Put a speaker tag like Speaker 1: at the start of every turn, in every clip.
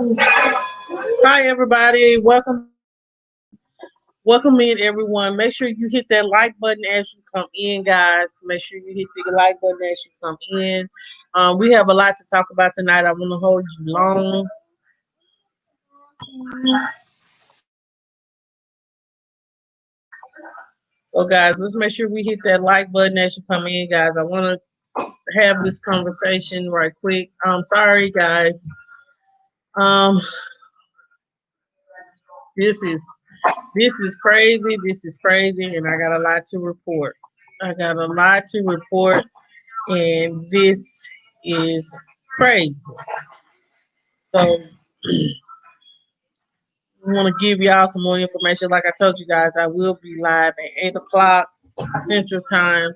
Speaker 1: Hi everybody, welcome in everyone. Make sure you hit that like button as you come in, guys. Make sure you hit the like button as you come in. We have a lot to talk about tonight. I want to hold you long. So guys, let's make sure we hit that like button as you come in, guys. I want to have this conversation right quick. Sorry guys. Um, this is this is crazy. This is crazy, and I got a lot to report. I got a lot to report, and this is crazy. So I want to give y'all some more information. Like I told you guys, I will be live at 8 o'clock Central Time.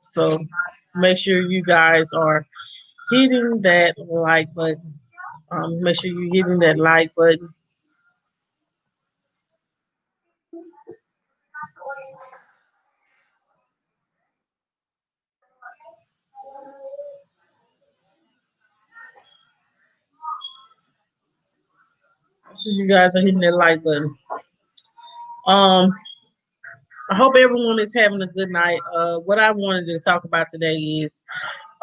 Speaker 1: So make sure you guys are hitting that like button. Make sure you're hitting that like button. Make sure you guys are hitting that like button. Um, I hope everyone is having a good night. What I wanted to talk about today is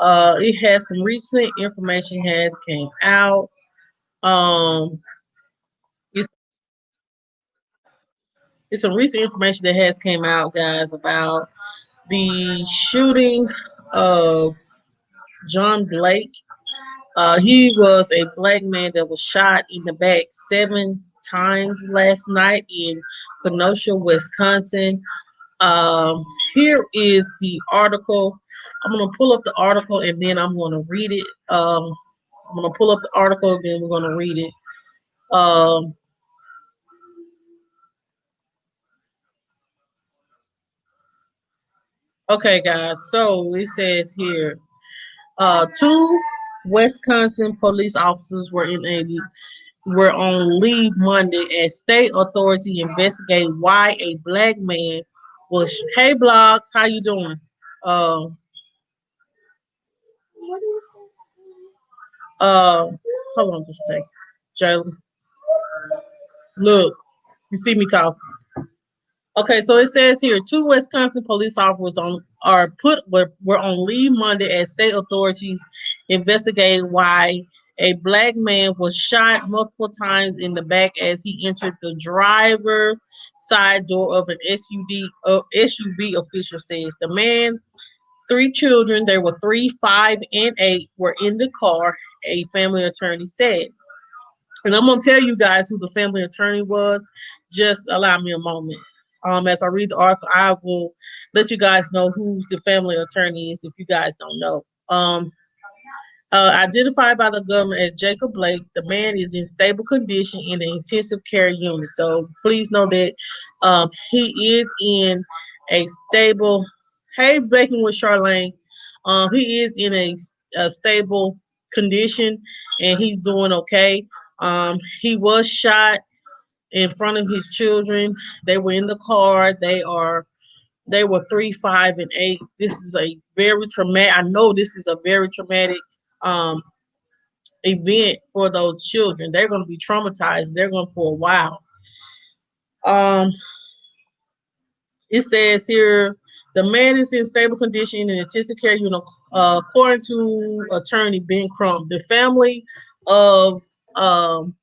Speaker 1: it has some recent information has came out. Um, it's it's some recent information that has came out, guys, about the shooting of John Blake. He was a black man that was shot in the back 7 times last night in Kenosha, Wisconsin. Um, Here is the article. I'm gonna pull up the article and then I'm gonna read it. I'm gonna pull up the article, then we're gonna read it. Um, okay, guys. So it says here, two Wisconsin police officers were on leave Monday as state authorities investigate why a black man was. Hey, blogs, how you doing? Um, uh, hold on just a second, Jalen. Look, you see me talking. Okay, so it says here two Wisconsin police officers were on leave Monday as state authorities investigate why a black man was shot multiple times in the back as he entered the driver side door of an SUV. SUV official says the man, three children, there were 3, 5, and 8, were in the car. A family attorney said, and I'm gonna tell you guys who the family attorney was. Just allow me a moment. As I read the article, I will let you guys know who's the family attorney is if you guys don't know. Identified by the government as Jacob Blake, the man is in stable condition in an intensive care unit. So please know that he is in a stable. Hey, Baking with Charlene. He is in a stable condition and he's doing okay. He was shot in front of his children. They were in the car. They were 3, 5, and 8. This is a very traumatic. I know this is a very traumatic um, event for those children. They're going to be traumatized. They're going for a while. Um, it says here the man is in stable condition in intensive care unit, according to attorney Ben Crump. The family of um,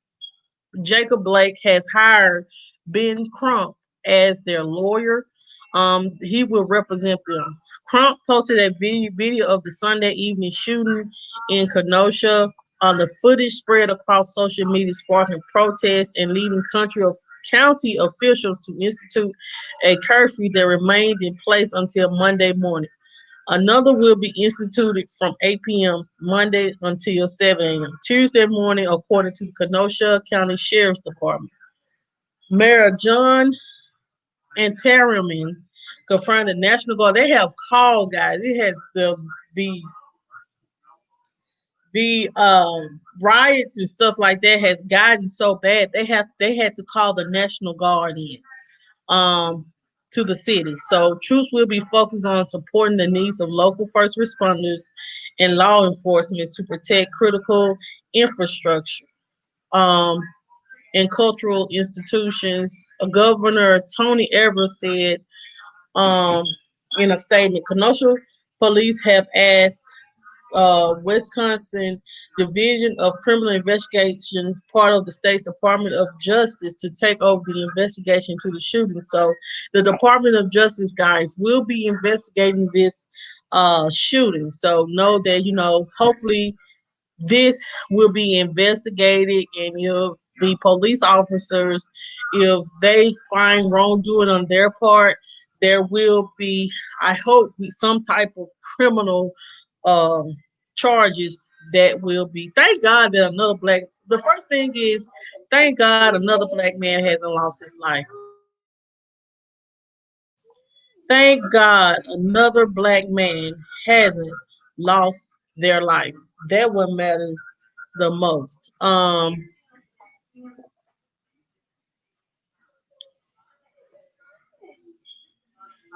Speaker 1: Jacob Blake has hired Ben Crump as their lawyer. He will represent them. Crump posted a video of the Sunday evening shooting in Kenosha. The footage spread across social media, sparking protests and leading county officials to institute a curfew that remained in place until Monday morning. Another will be instituted from 8 p.m. Monday until 7 a.m. Tuesday morning, according to the Kenosha County Sheriff's Department. Mayor John Antariman confirmed the National Guard. They have called, guys. It has the riots and stuff like that has gotten so bad they had to call the National Guard in um to the city. So troops will be focused on supporting the needs of local first responders and law enforcement to protect critical infrastructure and cultural institutions. Governor Tony Evers said um, in a statement, Kenosha police have asked Wisconsin Division of Criminal Investigation, part of the state's Department of Justice, to take over the investigation to the shooting. So the Department of Justice guys will be investigating this shooting. So know that, hopefully this will be investigated, and if the police officers, if they find wrongdoing on their part, there will be, I hope, be some type of criminal um, charges that will be. Thank God that another black. The first thing is, thank God another black man hasn't lost his life. Thank God another black man hasn't lost their life. That what matters the most.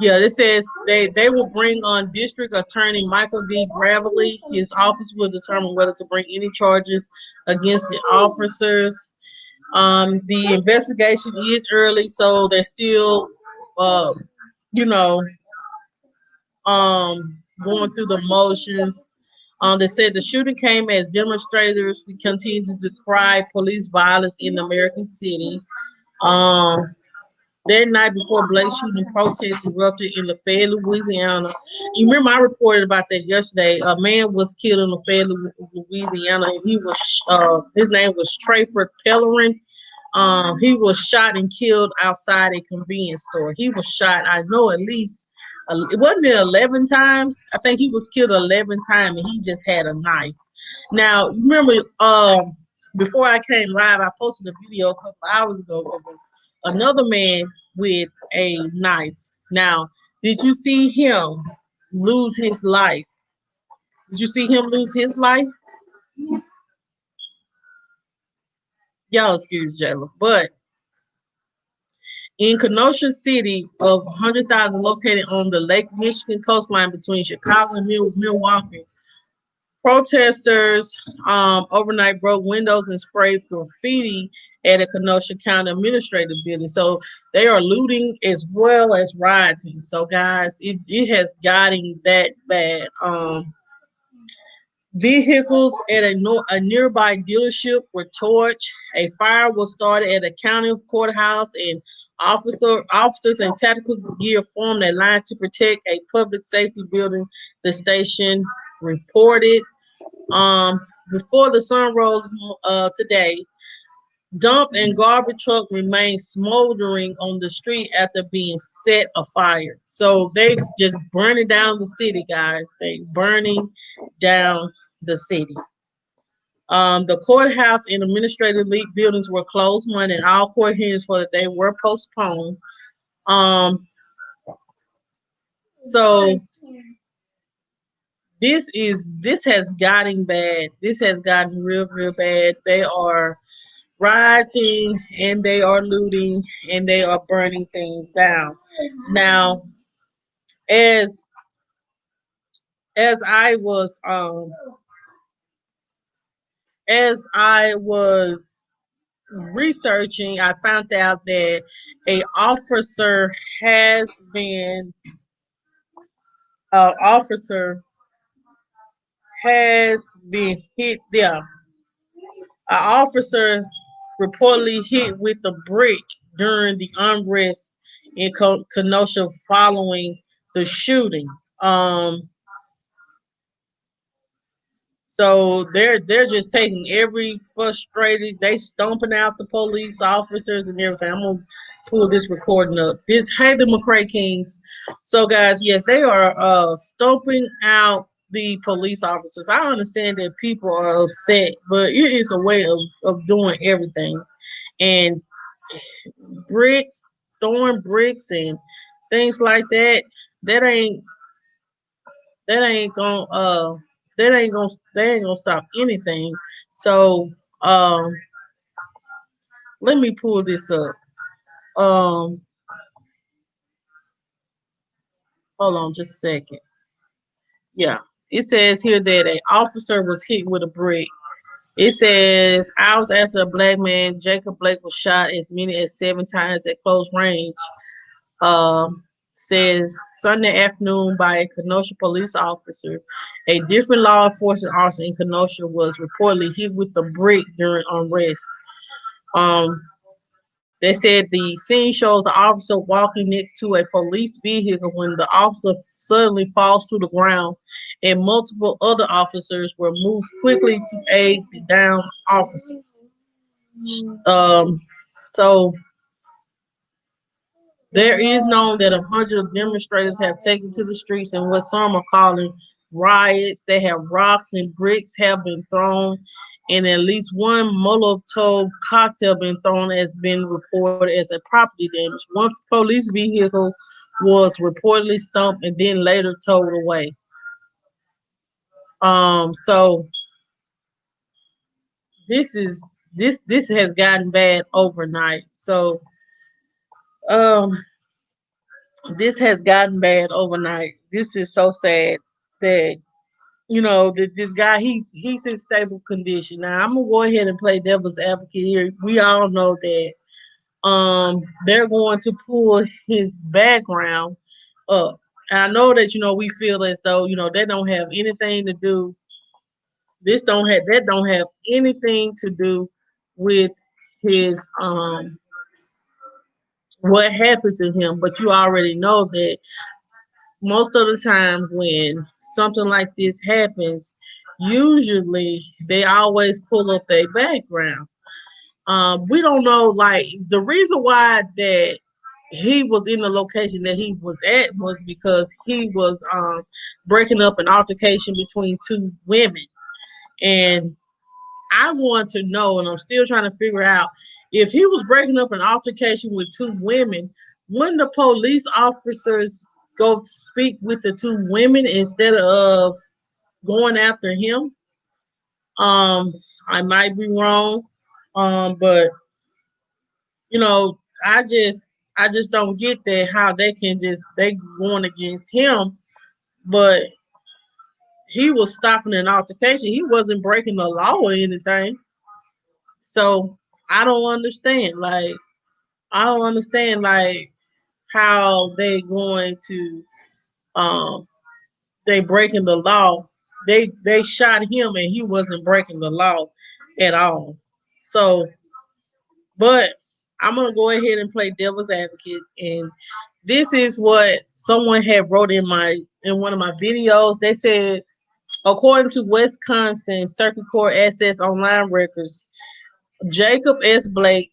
Speaker 1: Yeah, it says they will bring on District Attorney Michael D. Gravely. His office will determine whether to bring any charges against the officers. The investigation is early, so they're still, uh, you know, going through the motions. They said the shooting came as demonstrators continue to decry police violence in the American city. Um, that night before Blake shooting, protests erupted in Lafayette, Louisiana. You remember I reported about that yesterday. A man was killed in Lafayette, Louisiana, and he was his name was Trayford Pellerin. He was shot and killed outside a convenience store. He was shot, I know, at least it wasn't it 11 times. I think he was killed 11 times, and he just had a knife. Now, remember, before I came live, I posted a video a couple hours ago of another man with a knife. Now, did you see him lose his life? Did you see him lose his life? Y'all excuse Jayla. But in Kenosha City of 100,000 located on the Lake Michigan coastline between Chicago and Milwaukee, protesters overnight broke windows and sprayed graffiti at a Kenosha County Administrative building. So they are looting as well as rioting. So guys, it has gotten that bad. Vehicles at a nearby dealership were torched. A fire was started at a county courthouse, and officers in tactical gear formed a line to protect a public safety building. The station reported. Um, Before the sun rose today, dump and garbage truck remained smoldering on the street after being set afire. So they just burning down the city, guys. They burning down the city. The courthouse and administrative league buildings were closed Monday, and all court hearings for the day were postponed. Um, so this has gotten bad. This has gotten real bad. They are rioting and they are looting and they are burning things down. Now, as as I was researching, I found out that a officer has been officer has been hit there. An officer reportedly hit with a brick during the unrest in Kenosha following the shooting. Um, so they're just taking every frustrated. They stomping out the police officers and everything. I'm gonna pull this recording up. This Hey the McCray Kings. So guys, yes, they are stomping out the police officers. I understand that people are upset, but it is a way of doing everything. And bricks, throwing bricks and things like that, that ain't that ain't gonna that ain't gonna stop anything. So let me pull this up. Um Hold on just a second. Yeah. It says here that an officer was hit with a brick It says hours after a black man, Jacob Blake, was shot as many as 7 times at close range. Um, says Sunday afternoon by a Kenosha police officer. A different law enforcement officer in Kenosha was reportedly hit with a brick during unrest. Um, they said the scene shows the officer walking next to a police vehicle when the officer suddenly falls to the ground, and multiple other officers were moved quickly to aid the downed officers. Um, so there is known that 100 demonstrators have taken to the streets in what some are calling riots. They have rocks and bricks have been thrown, and at least one Molotov cocktail been thrown has been reported as a property damage. One police vehicle was reportedly stumped and then later towed away. So this is this has gotten bad overnight. So um this has gotten bad overnight. This is so sad that that this guy he's in stable condition. Now I'm gonna go ahead and play devil's advocate here. We all know that they're going to pull his background up. And I know that we feel as though they don't have anything to do. This don't have that don't have anything to do with his what happened to him. But you already know that most of the time when something like this happens, usually they always pull up their background. We don't know, like, the reason why that he was in the location that he was at was because he was breaking up an altercation between two women. And I want to know, and I'm still trying to figure out, if he was breaking up an altercation with two women, wouldn't the police officers go speak with the two women instead of going after him? Um, I might be wrong, but you know, I just I just don't get that how they going against him, but he was stopping an altercation. He wasn't breaking the law or anything. So I don't understand. Like I don't understand how um they breaking the law. They shot him and he wasn't breaking the law at all. So but I'm gonna go ahead and play devil's advocate, and this is what someone had wrote in one of my videos. They said, according to Wisconsin Circuit Court Access Online records, Jacob S. Blake,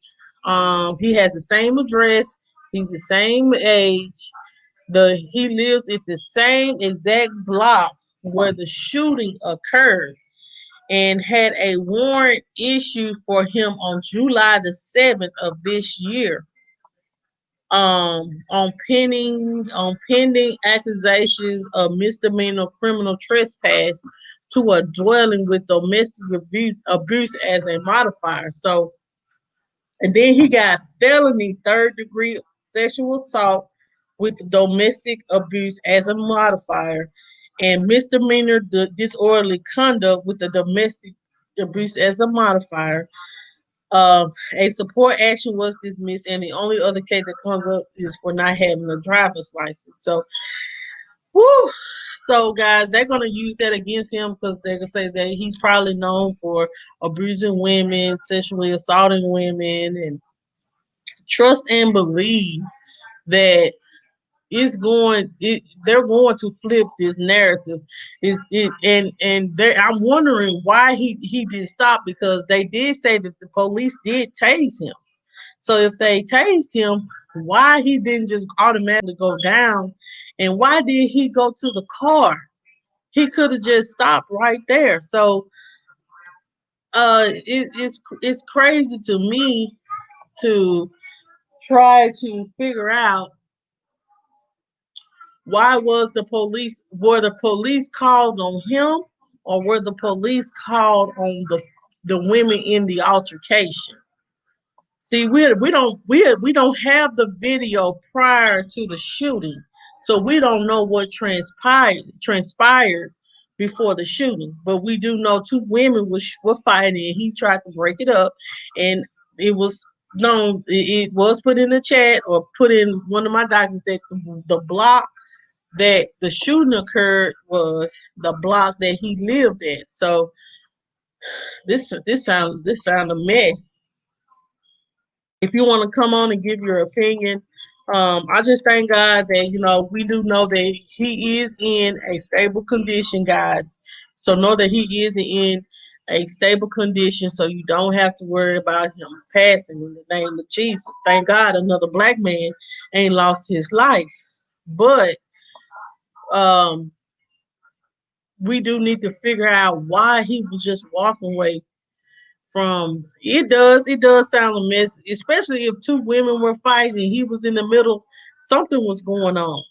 Speaker 1: he has the same address, he's the same age, he lives at the same exact block where the shooting occurred, and had a warrant issued for him on July the 7th of this year. On pending accusations of misdemeanor criminal trespass to a dwelling with domestic abuse as a modifier. So, and then he got felony third degree sexual assault with domestic abuse as a modifier, and misdemeanor disorderly conduct with the domestic abuse as a modifier. A support action was dismissed, and the only other case that comes up is for not having a driver's license. So, whoo. So, guys, they're gonna use that against him because they're gonna say that he's probably known for abusing women, sexually assaulting women, and trust and believe that they're going to flip this narrative. I'm wondering why he didn't stop, because they did say that the police did tase him. So if they tased him, why he didn't just automatically go down, and why did he go to the car? He could have just stopped right there. So it's crazy to me to try to figure out why were the police called on him, or were the police called on the women in the altercation? See, we don't have the video prior to the shooting, so we don't know what transpired before the shooting. But we do know two women were fighting, and he tried to break it up, and it was known. It was put in the chat or put in one of my documents that the block that the shooting occurred was the block that he lived at. So this sound a mess. If you want to come on and give your opinion, I just thank God that we do know that he is in a stable condition, guys. So know that he is in a stable condition, so you don't have to worry about him passing in the name of Jesus. Thank God, another black man ain't lost his life, but um, we do need to figure out why he was just walking away from it does sound a mess, especially if two women were fighting and he was in the middle. Something was going on,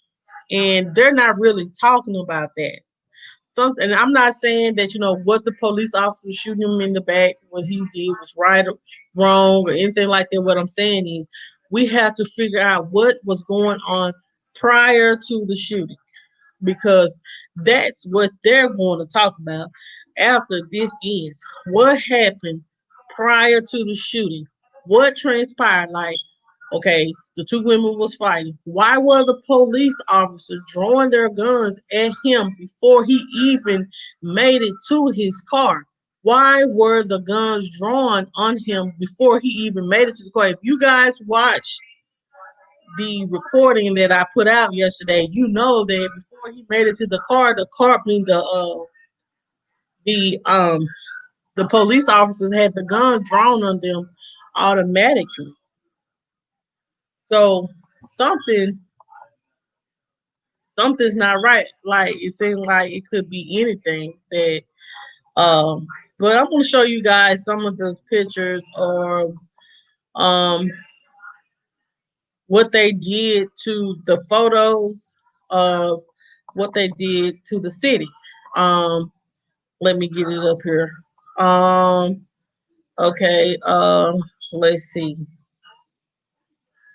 Speaker 1: and they're not really talking about that. Something, and I'm not saying that what the police officer shooting him in the back, what he did was right or wrong or anything like that. What I'm saying is we have to figure out what was going on prior to the shooting, because that's what they're going to talk about after this ends. What happened prior to the shooting? What transpired? Like, okay, the two women was fighting. Why were the police officers drawing their guns at him before he even made it to his car? Why were the guns drawn on him before he even made it to the car? If you guys watched the recording that I put out yesterday, you know that before he made it to the car, I mean the the police officers had the gun drawn on them automatically. So something something's not right. Like it seems like it could be anything that but I'm gonna show you guys some of those pictures or um what they did to the photos of what they did to the city. Um Let me get it up here. Okay, let's see.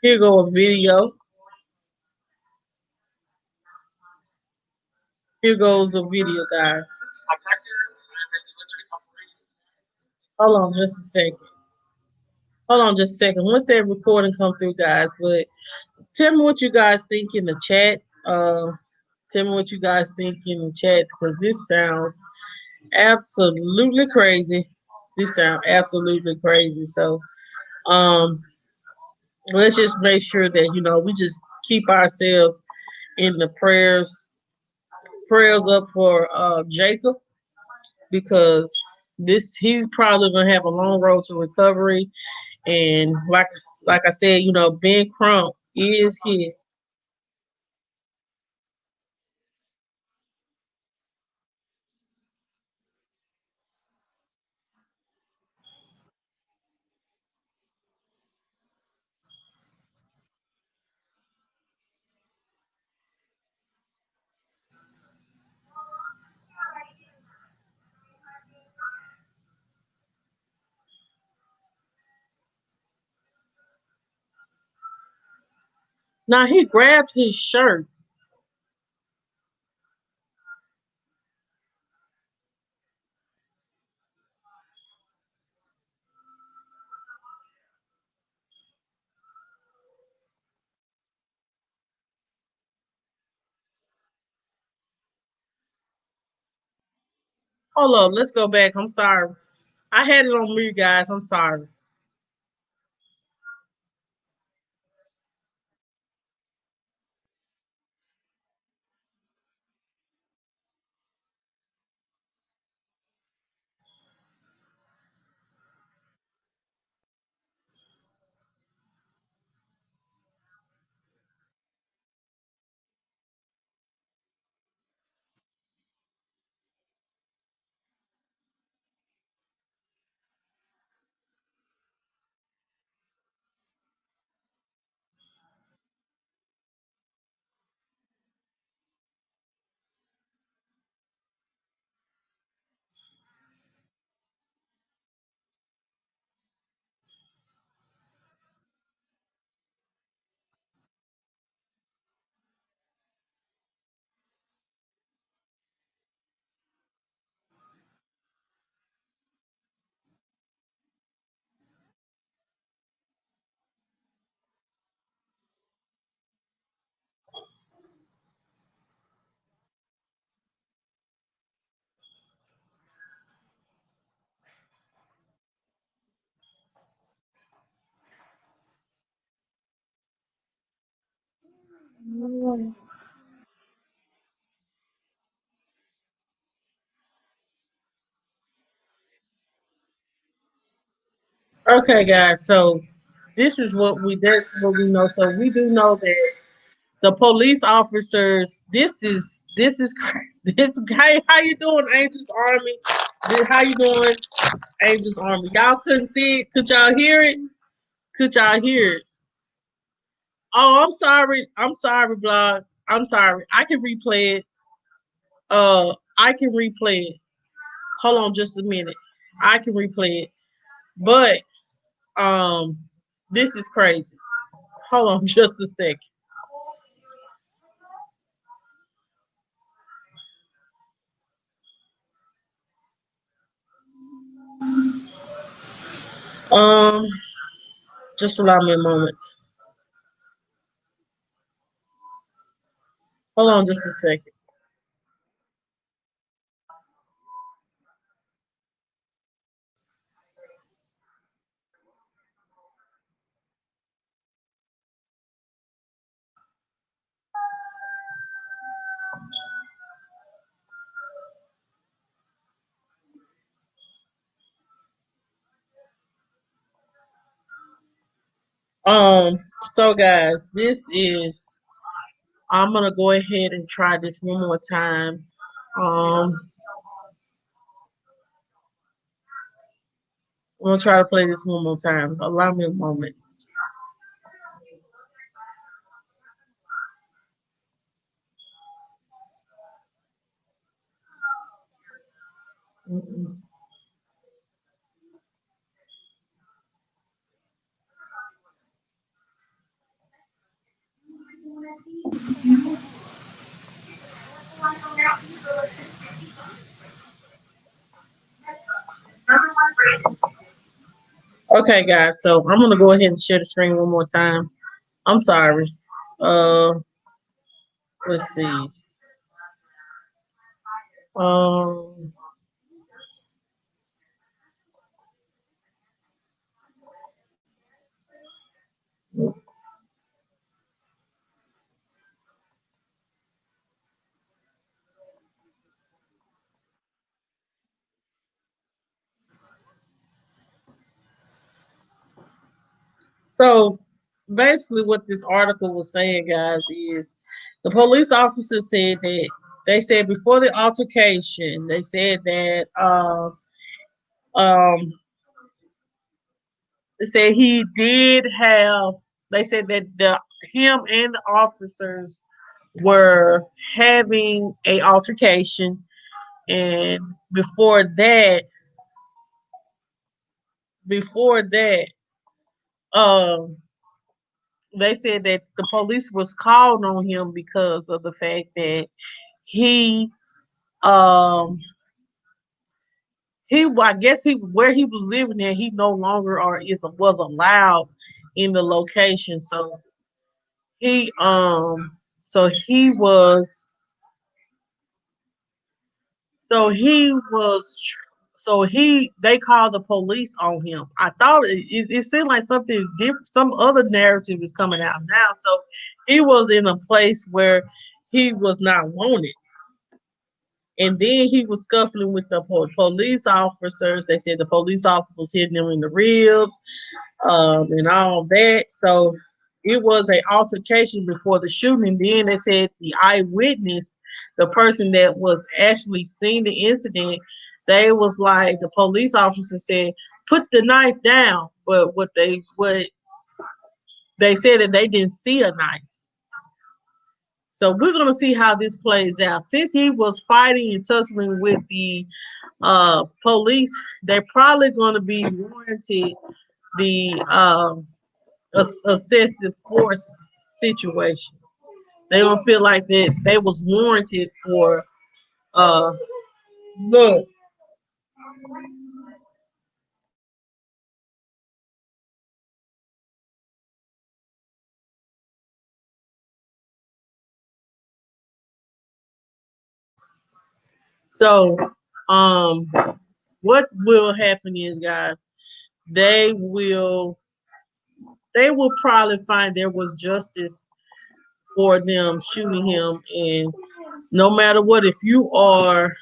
Speaker 1: Here go a video. Here goes a video, guys. Hold on just a second. Hold on just a second. Once that recording come through, guys, but tell me what you guys think in the chat. Tell me what you guys think in the chat, because this sounds absolutely crazy. This sounds absolutely crazy. So um let's just make sure that we just keep ourselves in the prayers up for Jacob, because this he's probably gonna have a long road to recovery. And like I said, Ben Crump is his. Now he grabbed his shirt. Hold up, let's go back. I'm sorry. I had it on mute, guys. I'm sorry. Okay, guys. So that's what we know. So we do know that the police officers. This is this guy. How you doing, Angels Army? How you doing, Angels Army? Y'all couldn't see it. Could y'all hear it? Could y'all hear it? Oh, I'm sorry. I'm sorry, blogs. I'm sorry. I can replay it. I can replay it. Hold on just a minute. I can replay it. But this is crazy. Hold on just a second. Um, just allow me a moment. Hold on just a second. So guys, this is I'm gonna go ahead and try this one more time. Um, I'm gonna try to play this one more time. Allow me a moment. Mm-mm. Okay, guys. So I'm gonna go ahead and share the screen one more time. I'm sorry. Uh, let's see. Um, so basically, what this article was saying, guys, is the police officer said that they said before the altercation, they said that um, they said he did have. They said that the him and the officers were having a altercation, and before that, um, they said that the police was called on him because of the fact that he um I guess he where he was living at he no longer or is was allowed in the location. He so he was so he was so he they called the police on him. I thought it seemed like something is different. Some other narrative is coming out now. So he was in a place where he was not wanted. And then he was scuffling with the police officers. They said the police officers hitting him in the ribs, and all that. So it was an altercation before the shooting. Then they said the eyewitness, the person that was actually seeing the incident, they was like the police officer said, "Put the knife down." But what they said that they didn't see a knife. So we're gonna see how this plays out. Since he was fighting and tussling with the police, they're probably gonna be warranted the excessive force situation. They don't feel like that they was warranted for uh look. So um what will happen is, guys, they will they will probably find there was justice for them shooting him. And no matter what, if you are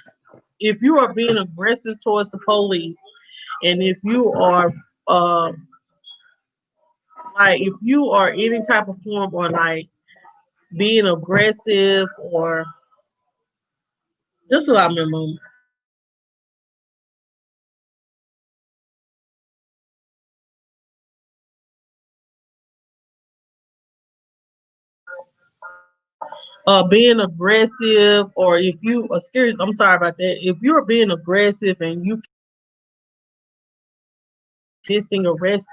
Speaker 1: being aggressive towards the police, and if you are uh like if you are any type of form or like being aggressive or just allow me a moment. Being aggressive, or if you are scared, I'm sorry about that. If you're being aggressive and you resisting arrest,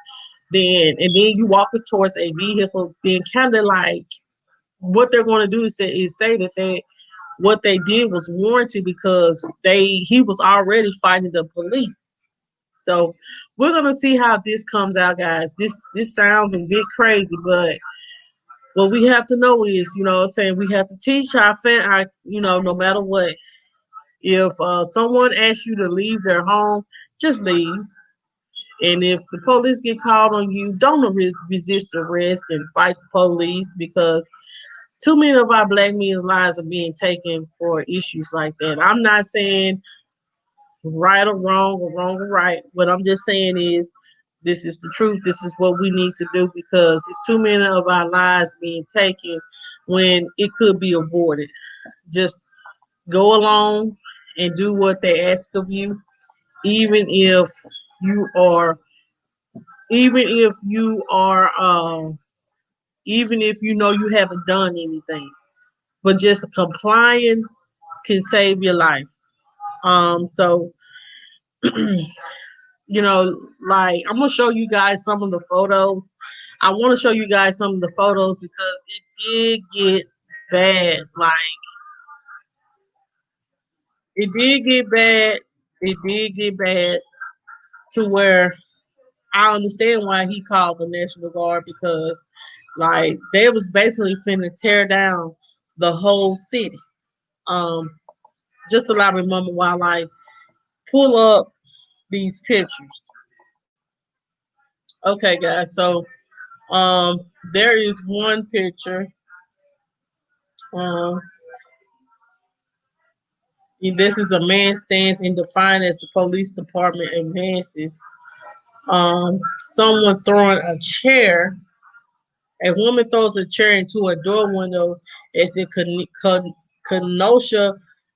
Speaker 1: then you walking towards a vehicle, then kind of like what they're going to do is say that what they did was warranted because he was already fighting the police. So we're gonna see how this comes out, guys. This sounds a bit crazy, but what we have to know is, saying we have to teach no matter what. If someone asks you to leave their home, just leave. And if the police get called on you, don't resist arrest and fight the police, because too many of our black men's lives are being taken for issues like that. I'm not saying right or wrong or right. What I'm just saying is this is the truth. This is what we need to do, because it's too many of our lives being taken when it could be avoided. Just go along and do what they ask of you, even if you are, even if you are, even if you know you haven't done anything. But just complying can save your life. So like I'm gonna show you guys some of the photos. I want to show you guys some of the photos because it did get bad. Like it did get bad. It did get bad to where I understand why he called the National Guard, because like they was basically finna tear down the whole city. Um, just allow me a moment while I pull up these pictures. Okay, guys. So there is one picture. Um, this is a man stands in defiance as the police department advances. Someone throwing a chair. A woman throws a chair into a door window at the Kenosha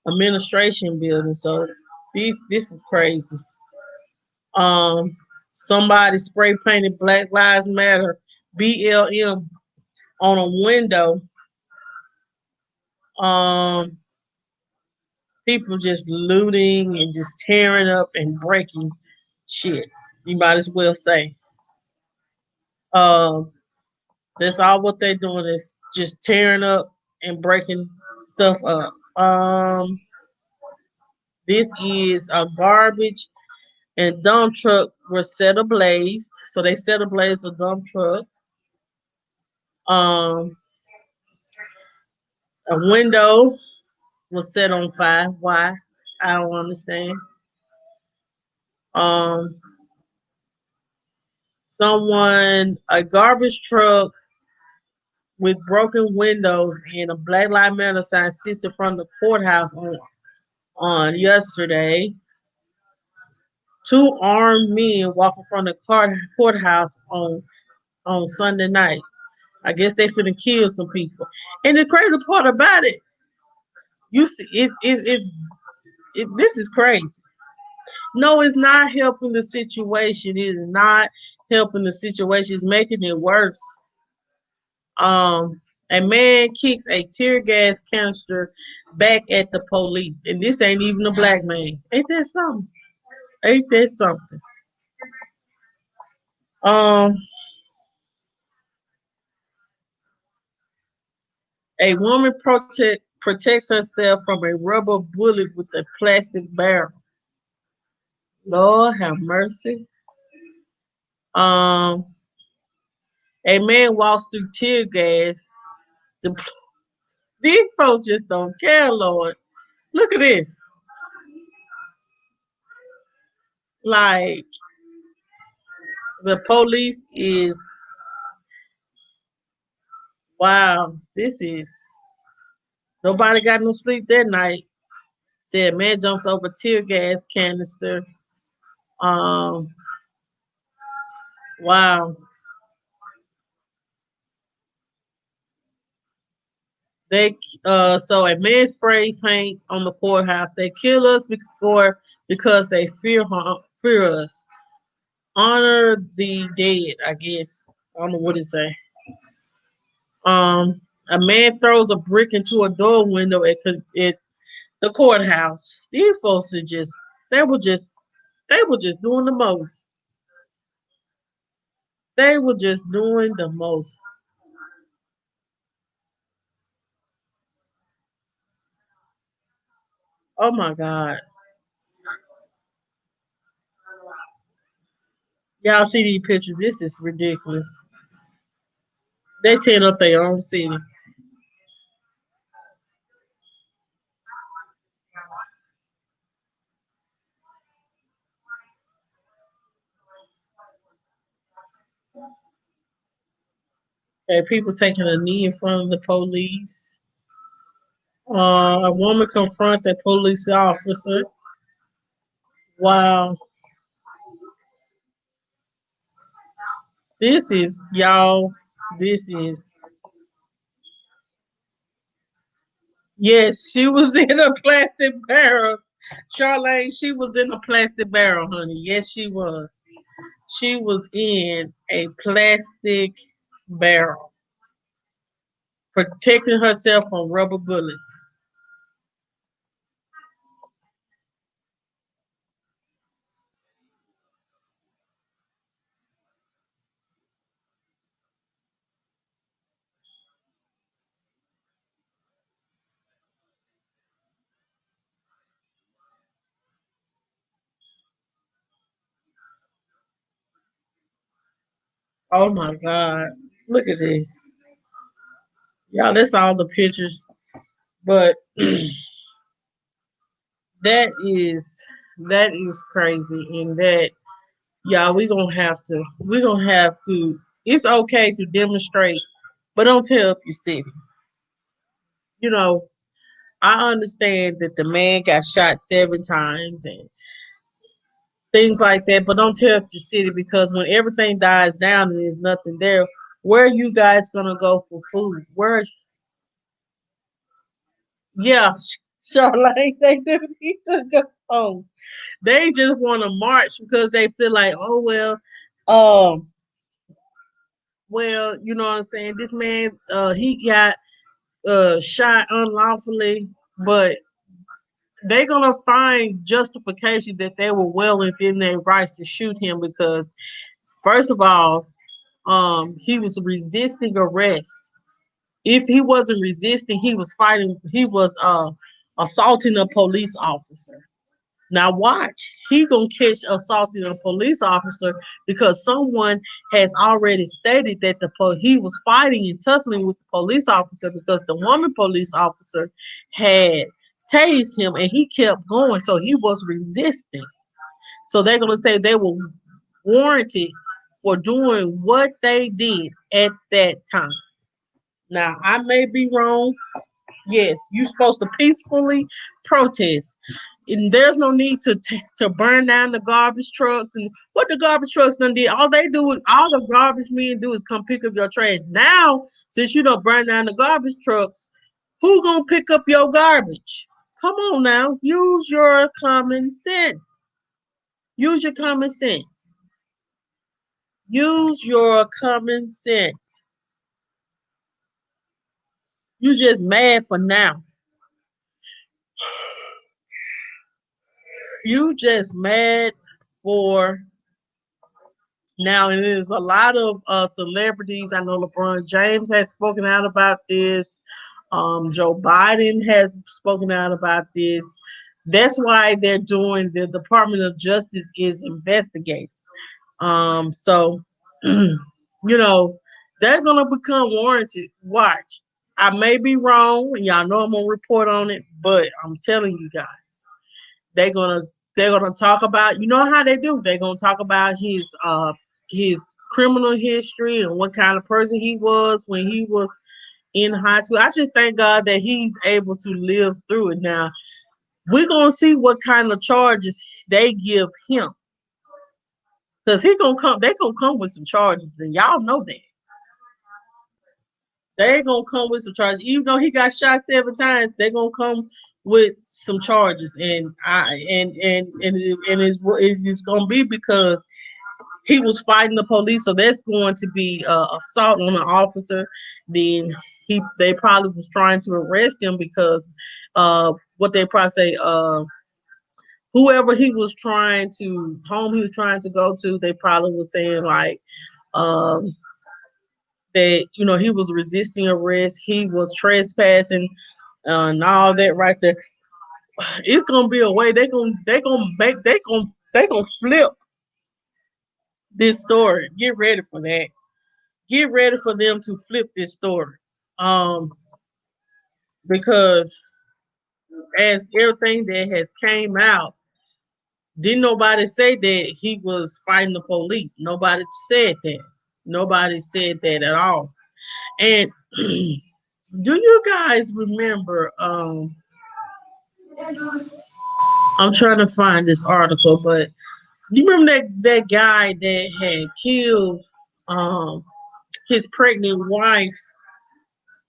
Speaker 1: administration building. So this is crazy. Um, Somebody spray painted Black Lives Matter BLM on a window. Um, People just looting and just tearing up and breaking shit. You might as well say. Um, that's all what they're doing is just tearing up and breaking stuff up. This is a garbage and dump truck were set ablaze. So they set ablaze a dump truck. Um, a window was set on fire. Why? I don't understand. Um, a garbage truck with broken windows and a Black Lives Matter sign sits in front of the courthouse on yesterday. Two armed men walking from the courthouse on Sunday night. I guess they finna kill some people. And the crazy part about it, you see, this is crazy. No, it's not helping the situation. It is not helping the situation. It's making it worse. A man kicks a tear gas canister back at the police, and this ain't even a black man. Ain't that something? Ain't that something? Um, a woman protects herself from a rubber bullet with a plastic barrel. Lord have mercy. Um, a man walks through tear gas. The, these folks just don't care, Lord. Look at this. Like the police is Wow, this is nobody got no sleep that night. Said man jumps over tear gas canister. Um, wow. They so a man spray paints on the courthouse. They kill us before because they fear us. Honor the dead, I guess. I don't know what it say. Um, a man throws a brick into a door window at the courthouse. These folks are just they were just they were just doing the most. They were just doing the most. Oh my God. Y'all see these pictures. This is ridiculous. They tear up their own city. And people taking a knee in front of the police. A woman confronts a police officer. Wow. This is, y'all, this is, yes, she was in a plastic barrel. Charlene, she was in a plastic barrel, honey. Yes, she was. She was in a plastic barrel, protecting herself from rubber bullets. Oh my God. Look at this. Y'all, that's all the pictures. But that is that is crazy. And that, y'all, we gonna have to it's okay to demonstrate, but don't tear up your city. You know, I understand that the man got shot 7 times and things like that, but don't tear up your city because when everything dies down and there's nothing there, where are you guys gonna go for food? Where yeah, Charlotte, they do need to go home. They just want to march because they feel like, oh um, well, you know what I'm saying. This man, he got shot unlawfully, but they're gonna find justification that they were well within their rights to shoot him because, first of all, he was resisting arrest. If he wasn't resisting, he was fighting. He was assaulting a police officer. Now watch, he gonna catch assaulting a police officer because someone has already stated that he was fighting and tussling with the police officer because the woman police officer had tased him and he kept going, so he was resisting. So they're gonna say they were warranted for doing what they did at that time. Now I may be wrong. Yes, you're supposed to peacefully protest. And there's no need to burn down the garbage trucks and what the garbage trucks done did. All the garbage men do is come pick up your trash. Now, since you don't burn down the garbage trucks, who gonna pick up your garbage? Come on now, use your common sense. Use your common sense. Use your common sense. You just mad for now. You just mad for now. And there's a lot of celebrities. I know LeBron James has spoken out about this. Joe Biden has spoken out about this. That's why they're doing the Department of Justice is investigating. So you know, they're gonna become warranted. Watch. I may be wrong, and y'all know I'm gonna report on it, but I'm telling you guys, they're gonna they're gonna talk about, you know how they do. They're gonna talk about his criminal history and what kind of person he was when he was in high school. I just thank God that he's able to live through it. Now we're gonna see what kind of charges they give him, because he gonna come. They gonna come with some charges, and y'all know that they gonna come with some charges. Even though he got shot 7 times, they gonna come with some charges, and it's gonna be because he was fighting the police. So that's going to be assault on an officer. Then they probably was trying to arrest him because what they probably say whoever he was trying to go to, they probably was saying like um that he was resisting arrest, he was trespassing, and all that right there. It's gonna be a way they gonna flip this story. Get ready for that. Get ready for them to flip this story. Um, because as everything that has came out, didn't nobody say that he was fighting the police. Nobody said that. Nobody said that at all. And do you guys remember? I'm trying to find this article, but you remember that guy that had killed um his pregnant wife?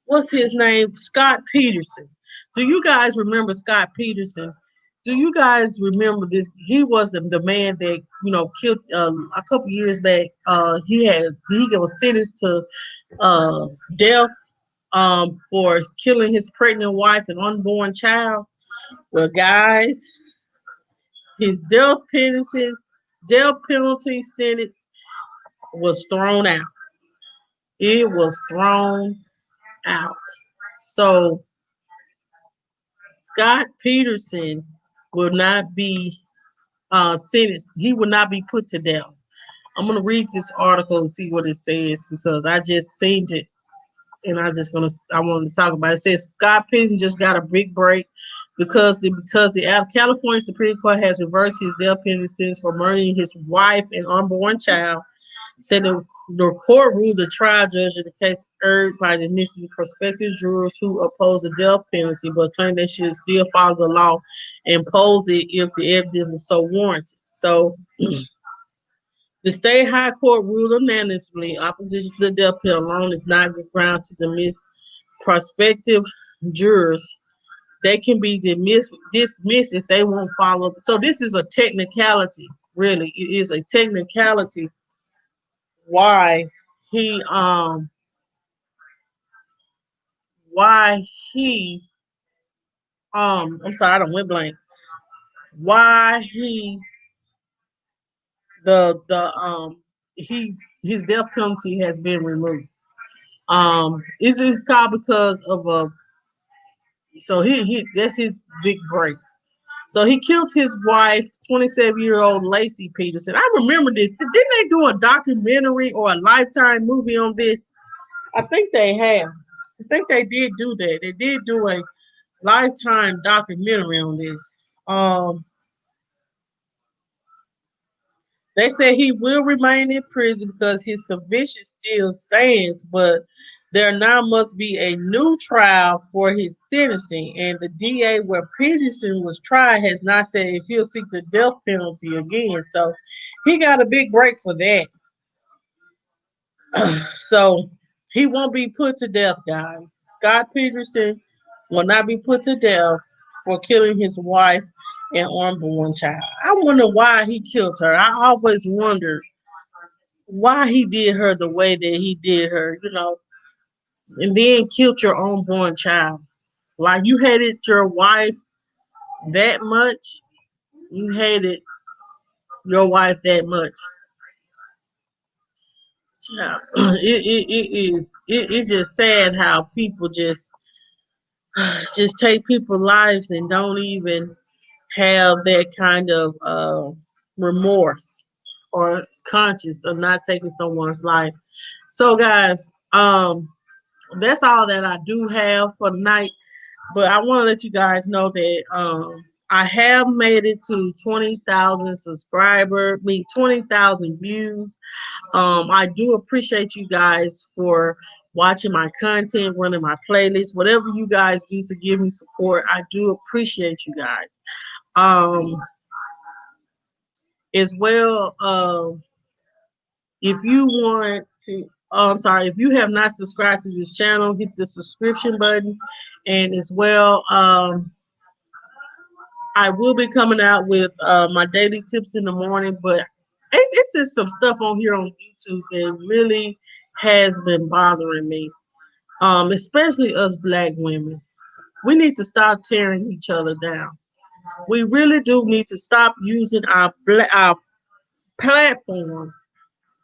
Speaker 1: What's his name? Scott Peterson. Do you guys remember Scott Peterson? Do you guys remember this? He was the man that killed a couple years back. He was sentenced to death for killing his pregnant wife and unborn child. Well, guys, his death penalty sentence was thrown out. It was thrown out. So Scott Peterson will not be sentenced. He will not be put to death. I'm gonna read this article and see what it says because I just seen it and I wanted to talk about it. It says Scott Peterson just got a big break because the California Supreme Court has reversed his death penalty sentence for murdering his wife and unborn child. Said the court ruled the trial judge in the case urged by the missing prospective jurors who oppose the death penalty, but claimed they should still follow the law and impose it if the evidence was so warranted. So the state high court ruled unanimously opposition to the death penalty alone is not good grounds to dismiss prospective jurors. They can be dismissed if they won't follow. So this is a technicality, really. It is a technicality why he why he I'm sorry, I don't went blank. Why the he his death penalty has been removed. It's called because of a so he that's his big break. So he killed his wife, 27-year-old Lacey Peterson. I remember this. Didn't they do a documentary or a Lifetime movie on this? I think they have. I think they did do that. They did do a Lifetime documentary on this. They said he will remain in prison because his conviction still stands, but there now must be a new trial for his sentencing. And the DA where Peterson was tried has not said if he'll seek the death penalty again. So he got a big break for that. So he won't be put to death, guys. Scott Peterson will not be put to death for killing his wife and unborn child. I wonder why he killed her. I always wondered why he did her the way that he did her, and then killed your unborn child. Like you hated your wife that much, you hated your wife that much. Yeah, it's just sad how people just take people's lives and don't even have that kind of remorse or conscience of not taking someone's life. So guys, that's all that I do have for tonight. But I want to let you guys know that I have made it to 20,000 subscribers, 20,000 views. I do appreciate you guys for watching my content, running my playlist, whatever you guys do to give me support. I do appreciate you guys. Um, as well, if you want to, I'm sorry, if you have not subscribed to this channel, hit the subscription button. And as well, I will be coming out with my daily tips in the morning, but it's just some stuff on here on YouTube that really has been bothering me, especially us black women. We need to stop tearing each other down. We really do need to stop using our platforms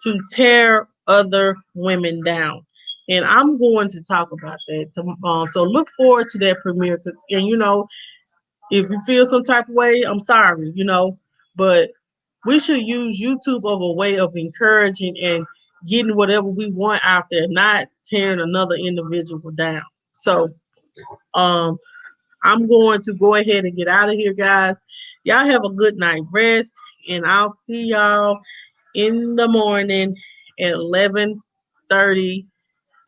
Speaker 1: to tear other women down. And I'm going to talk about that. So look forward to that premiere. And if you feel some type of way, I'm sorry, but we should use YouTube as a way of encouraging and getting whatever we want out there, not tearing another individual down. So, um, I'm going to go ahead and get out of here, guys. Y'all have a good night rest, and I'll see y'all in the morning at 11:30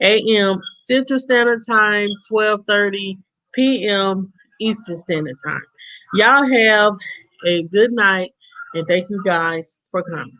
Speaker 1: a.m. Central Standard Time, 12:30 p.m. Eastern Standard Time. Y'all have a good night, and thank you guys for coming.